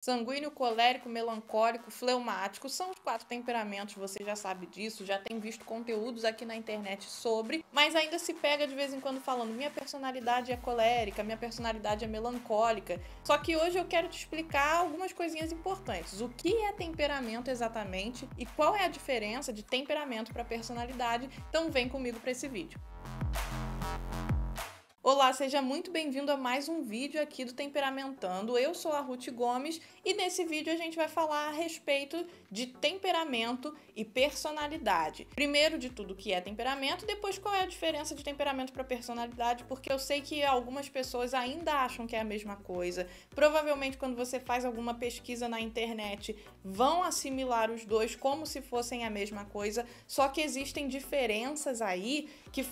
Sanguíneo, colérico, melancólico, fleumático são os 4 temperamentos, você já sabe disso, já tem visto conteúdos aqui na internet sobre, mas ainda se pega de vez em quando falando minha personalidade é colérica, minha personalidade é melancólica. Só que hoje eu quero te explicar algumas coisinhas importantes. O que é temperamento exatamente e qual é a diferença de temperamento para personalidade? Então vem comigo para esse vídeo. Olá, seja muito bem-vindo a mais um vídeo aqui do Temperamentando. Eu sou a Ruth Gomes e nesse vídeo a gente vai falar a respeito de temperamento e personalidade. Primeiro de tudo, o que é temperamento, depois qual é a diferença de temperamento para personalidade, porque eu sei que algumas pessoas ainda acham que é a mesma coisa. Provavelmente quando você faz alguma pesquisa na internet, vão assimilar os dois como se fossem a mesma coisa, só que existem diferenças aí que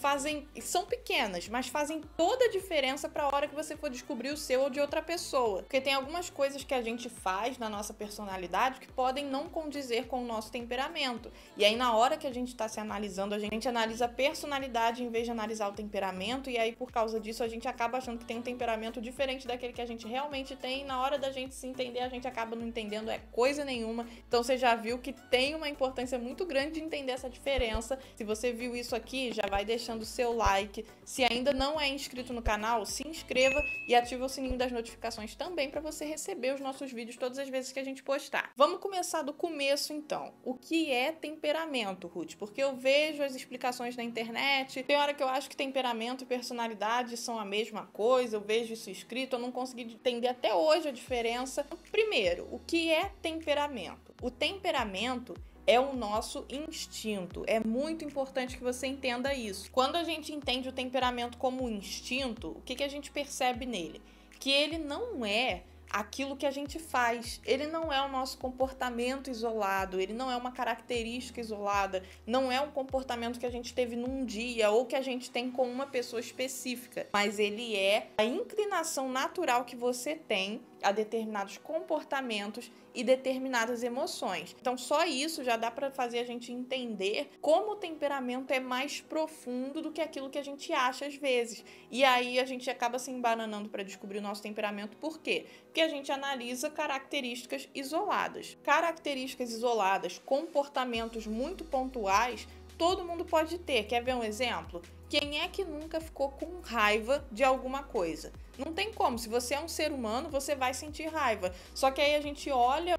são pequenas, mas fazem toda a diferença para a hora que você for descobrir o seu ou de outra pessoa. Porque tem algumas coisas que a gente faz na nossa personalidade que podem não condizer com o nosso temperamento. E aí na hora que a gente está se analisando, a gente analisa a personalidade em vez de analisar o temperamento, e aí por causa disso a gente acaba achando que tem um temperamento diferente daquele que a gente realmente tem, e na hora da gente se entender a gente acaba não entendendo coisa nenhuma. Então você já viu que tem uma importância muito grande de entender essa diferença. Se você viu isso aqui, já vai deixando o seu like. Se ainda não é inscrito no canal, se inscreva e ative o sininho das notificações também para você receber os nossos vídeos todas as vezes que a gente postar. Vamos começar do começo então. O que é temperamento, Ruth? Porque eu vejo as explicações na internet, tem hora que eu acho que temperamento e personalidade são a mesma coisa, eu vejo isso escrito, eu não consegui entender até hoje a diferença. Primeiro, o que é temperamento? O temperamento é o nosso instinto. É muito importante que você entenda isso. Quando a gente entende o temperamento como instinto, o que a gente percebe nele? Que ele não é aquilo que a gente faz. Ele não é o nosso comportamento isolado, ele não é uma característica isolada, não é um comportamento que a gente teve num dia ou que a gente tem com uma pessoa específica, mas ele é a inclinação natural que você tem a determinados comportamentos e determinadas emoções. Então só isso já dá para fazer a gente entender como o temperamento é mais profundo do que aquilo que a gente acha às vezes. E aí a gente acaba se embananando para descobrir o nosso temperamento. Por quê? Porque a gente analisa características isoladas. Características isoladas, comportamentos muito pontuais, todo mundo pode ter. Quer ver um exemplo? Quem é que nunca ficou com raiva de alguma coisa? Não tem como. Se você é um ser humano, você vai sentir raiva. Só que aí a gente olha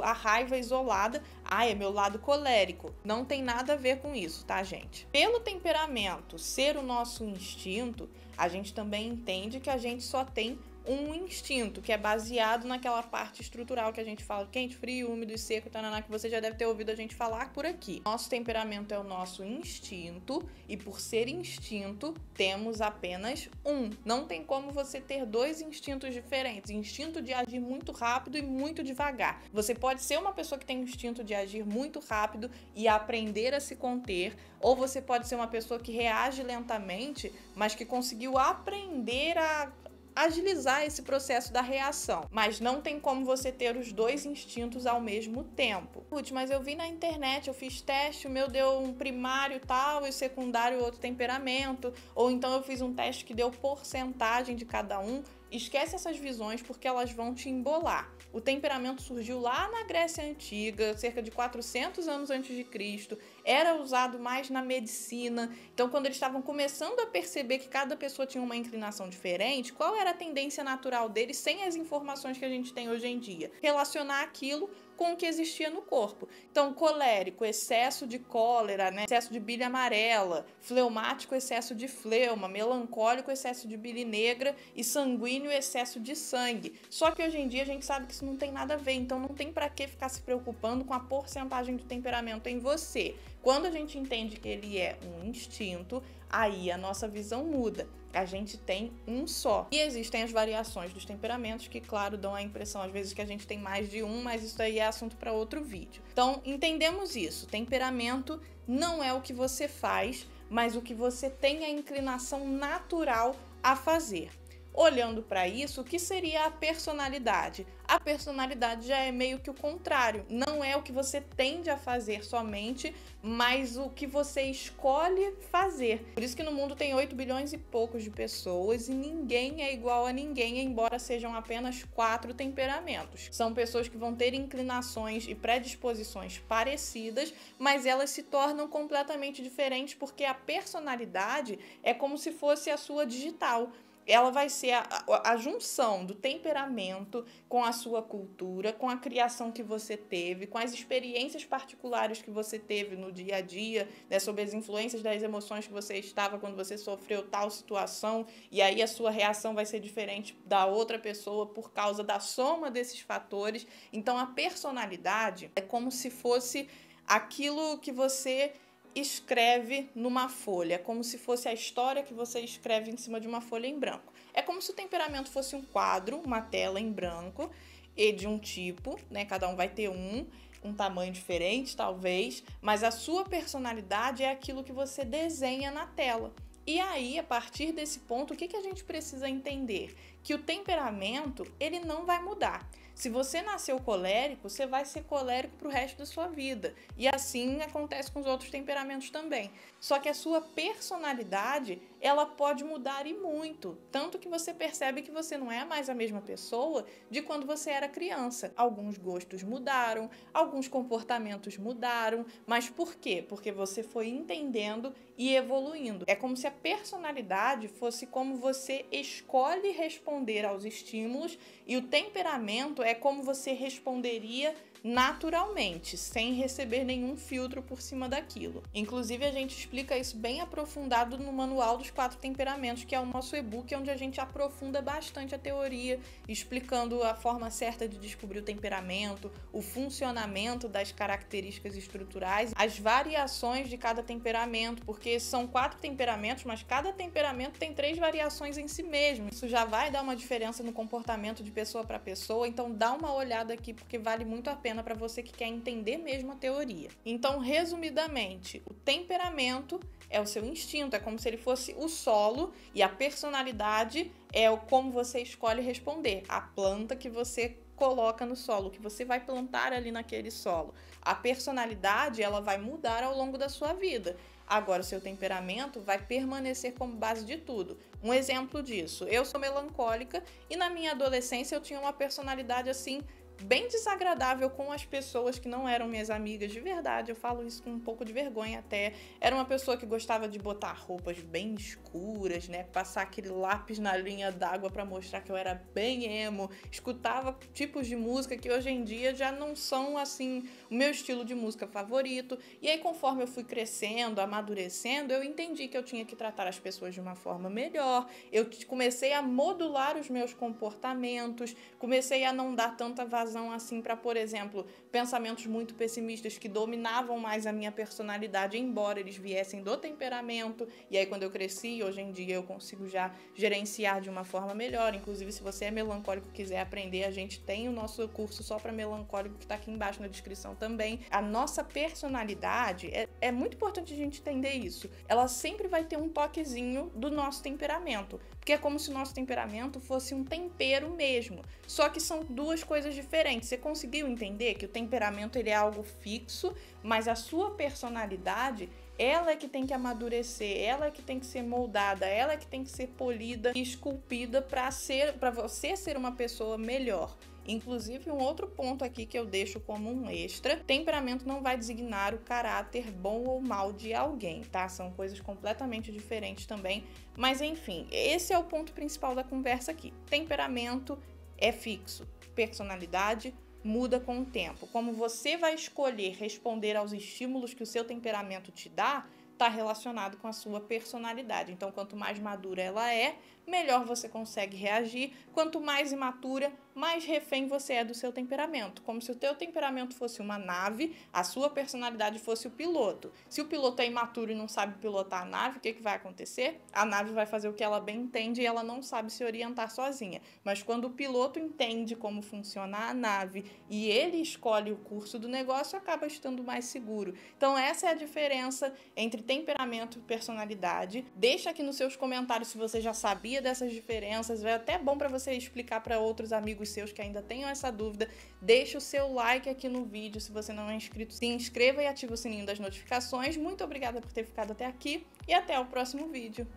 a raiva isolada. É meu lado colérico. Não tem nada a ver com isso, tá, gente? Pelo temperamento ser o nosso instinto, a gente também entende que a gente só tem um instinto, que é baseado naquela parte estrutural que a gente fala, quente, frio, úmido e seco, tananá, que você já deve ter ouvido a gente falar por aqui. Nosso temperamento é o nosso instinto, e por ser instinto, temos apenas um. Não tem como você ter dois instintos diferentes, instinto de agir muito rápido e muito devagar. Você pode ser uma pessoa que tem o instinto de agir muito rápido e aprender a se conter, ou você pode ser uma pessoa que reage lentamente, mas que conseguiu aprender a agilizar esse processo da reação, mas não tem como você ter os dois instintos ao mesmo tempo. Putz, mas eu vi na internet, eu fiz teste, o meu deu um primário tal e o secundário outro temperamento, ou então eu fiz um teste que deu porcentagem de cada um. Esquece essas visões porque elas vão te embolar. O temperamento surgiu lá na Grécia Antiga, cerca de 400 anos antes de Cristo, era usado mais na medicina. Então, quando eles estavam começando a perceber que cada pessoa tinha uma inclinação diferente, qual era a tendência natural deles sem as informações que a gente tem hoje em dia? Relacionar aquilo com o que existia no corpo. Então, colérico, excesso de cólera, né? Excesso de bile amarela, fleumático, excesso de fleuma, melancólico, excesso de bile negra e sanguíneo, excesso de sangue. Só que hoje em dia a gente sabe que isso não tem nada a ver, então não tem para que ficar se preocupando com a porcentagem do temperamento em você. Quando a gente entende que ele é um instinto, aí a nossa visão muda. A gente tem um só. E existem as variações dos temperamentos que, claro, dão a impressão às vezes que a gente tem mais de um, mas isso aí é assunto para outro vídeo. Então, entendemos isso. Temperamento não é o que você faz, mas o que você tem a inclinação natural a fazer. Olhando para isso, o que seria a personalidade? A personalidade já é meio que o contrário. Não é o que você tende a fazer somente, mas o que você escolhe fazer. Por isso que no mundo tem 8 bilhões e poucos de pessoas e ninguém é igual a ninguém, embora sejam apenas 4 temperamentos. São pessoas que vão ter inclinações e predisposições parecidas, mas elas se tornam completamente diferentes porque a personalidade é como se fosse a sua digital. Ela vai ser a junção do temperamento com a sua cultura, com a criação que você teve, com as experiências particulares que você teve no dia a dia, né, sobre as influências das emoções que você estava quando você sofreu tal situação, e aí a sua reação vai ser diferente da outra pessoa por causa da soma desses fatores. Então, a personalidade é como se fosse aquilo que você escreve numa folha, como se fosse a história que você escreve em cima de uma folha em branco. É como se o temperamento fosse um quadro, uma tela em branco, e de um tipo, né? Cada um vai ter um tamanho diferente, talvez, mas a sua personalidade é aquilo que você desenha na tela. E aí, a partir desse ponto, o que a gente precisa entender? Que o temperamento, ele não vai mudar. Se você nasceu colérico, você vai ser colérico para o resto da sua vida. E assim acontece com os outros temperamentos também. Só que a sua personalidade, ela pode mudar e muito. Tanto que você percebe que você não é mais a mesma pessoa de quando você era criança. Alguns gostos mudaram, alguns comportamentos mudaram. Mas por quê? Porque você foi entendendo e evoluindo. É como se a personalidade fosse como você escolhe responder aos estímulos e o temperamento é como você responderia naturalmente, sem receber nenhum filtro por cima daquilo. Inclusive, a gente explica isso bem aprofundado no Manual dos 4 Temperamentos, que é o nosso e-book, onde a gente aprofunda bastante a teoria, explicando a forma certa de descobrir o temperamento, o funcionamento das características estruturais, as variações de cada temperamento, porque são 4 temperamentos, mas cada temperamento tem 3 variações em si mesmo. Isso já vai dar uma diferença no comportamento de pessoa para pessoa, então dá uma olhada aqui, porque vale muito a pena para você que quer entender mesmo a teoria. Então, resumidamente, o temperamento é o seu instinto, é como se ele fosse o solo, e a personalidade é como você escolhe responder, a planta que você coloca no solo, que você vai plantar ali naquele solo. A personalidade, ela vai mudar ao longo da sua vida. Agora, o seu temperamento vai permanecer como base de tudo. Um exemplo disso, eu sou melancólica e na minha adolescência eu tinha uma personalidade assim bem desagradável com as pessoas que não eram minhas amigas de verdade. Eu falo isso com um pouco de vergonha até. Era uma pessoa que gostava de botar roupas bem escuras, né? Passar aquele lápis na linha d'água para mostrar que eu era bem emo. Escutava tipos de música que hoje em dia já não são, assim, o meu estilo de música favorito. E aí, conforme eu fui crescendo, amadurecendo, eu entendi que eu tinha que tratar as pessoas de uma forma melhor. Eu comecei a modular os meus comportamentos, comecei a não dar tanta vazão assim para, por exemplo, pensamentos muito pessimistas que dominavam mais a minha personalidade, embora eles viessem do temperamento. E aí, quando eu cresci, hoje em dia eu consigo já gerenciar de uma forma melhor. Inclusive, se você é melancólico e quiser aprender, a gente tem o nosso curso só para melancólico, que está aqui embaixo na descrição também. A nossa personalidade, é muito importante a gente entender isso. Ela sempre vai ter um toquezinho do nosso temperamento, porque é como se o nosso temperamento fosse um tempero mesmo. Só que são duas coisas diferentes. Você conseguiu entender que o temperamento ele é algo fixo, mas a sua personalidade, ela é que tem que amadurecer, ela é que tem que ser moldada, ela é que tem que ser polida e esculpida para você ser uma pessoa melhor. Inclusive, um outro ponto aqui que eu deixo como um extra: temperamento não vai designar o caráter bom ou mal de alguém, tá? São coisas completamente diferentes também. Mas enfim, esse é o ponto principal da conversa aqui. Temperamento é fixo, personalidade muda com o tempo. Como você vai escolher responder aos estímulos que o seu temperamento te dá, está relacionado com a sua personalidade. Então, quanto mais madura ela é, melhor você consegue reagir. Quanto mais imatura, mais refém você é do seu temperamento. Como se o teu temperamento fosse uma nave, a sua personalidade fosse o piloto. Se o piloto é imaturo e não sabe pilotar a nave, o que vai acontecer? A nave vai fazer o que ela bem entende e ela não sabe se orientar sozinha. Mas quando o piloto entende como funciona a nave e ele escolhe o curso do negócio, acaba estando mais seguro. Então, essa é a diferença entre temperamento e personalidade. Deixa aqui nos seus comentários se você já sabia sabia dessas diferenças, é até bom para você explicar para outros amigos seus que ainda tenham essa dúvida. Deixa o seu like aqui no vídeo, se você não é inscrito, se inscreva e ative o sininho das notificações. Muito obrigada por ter ficado até aqui e até o próximo vídeo.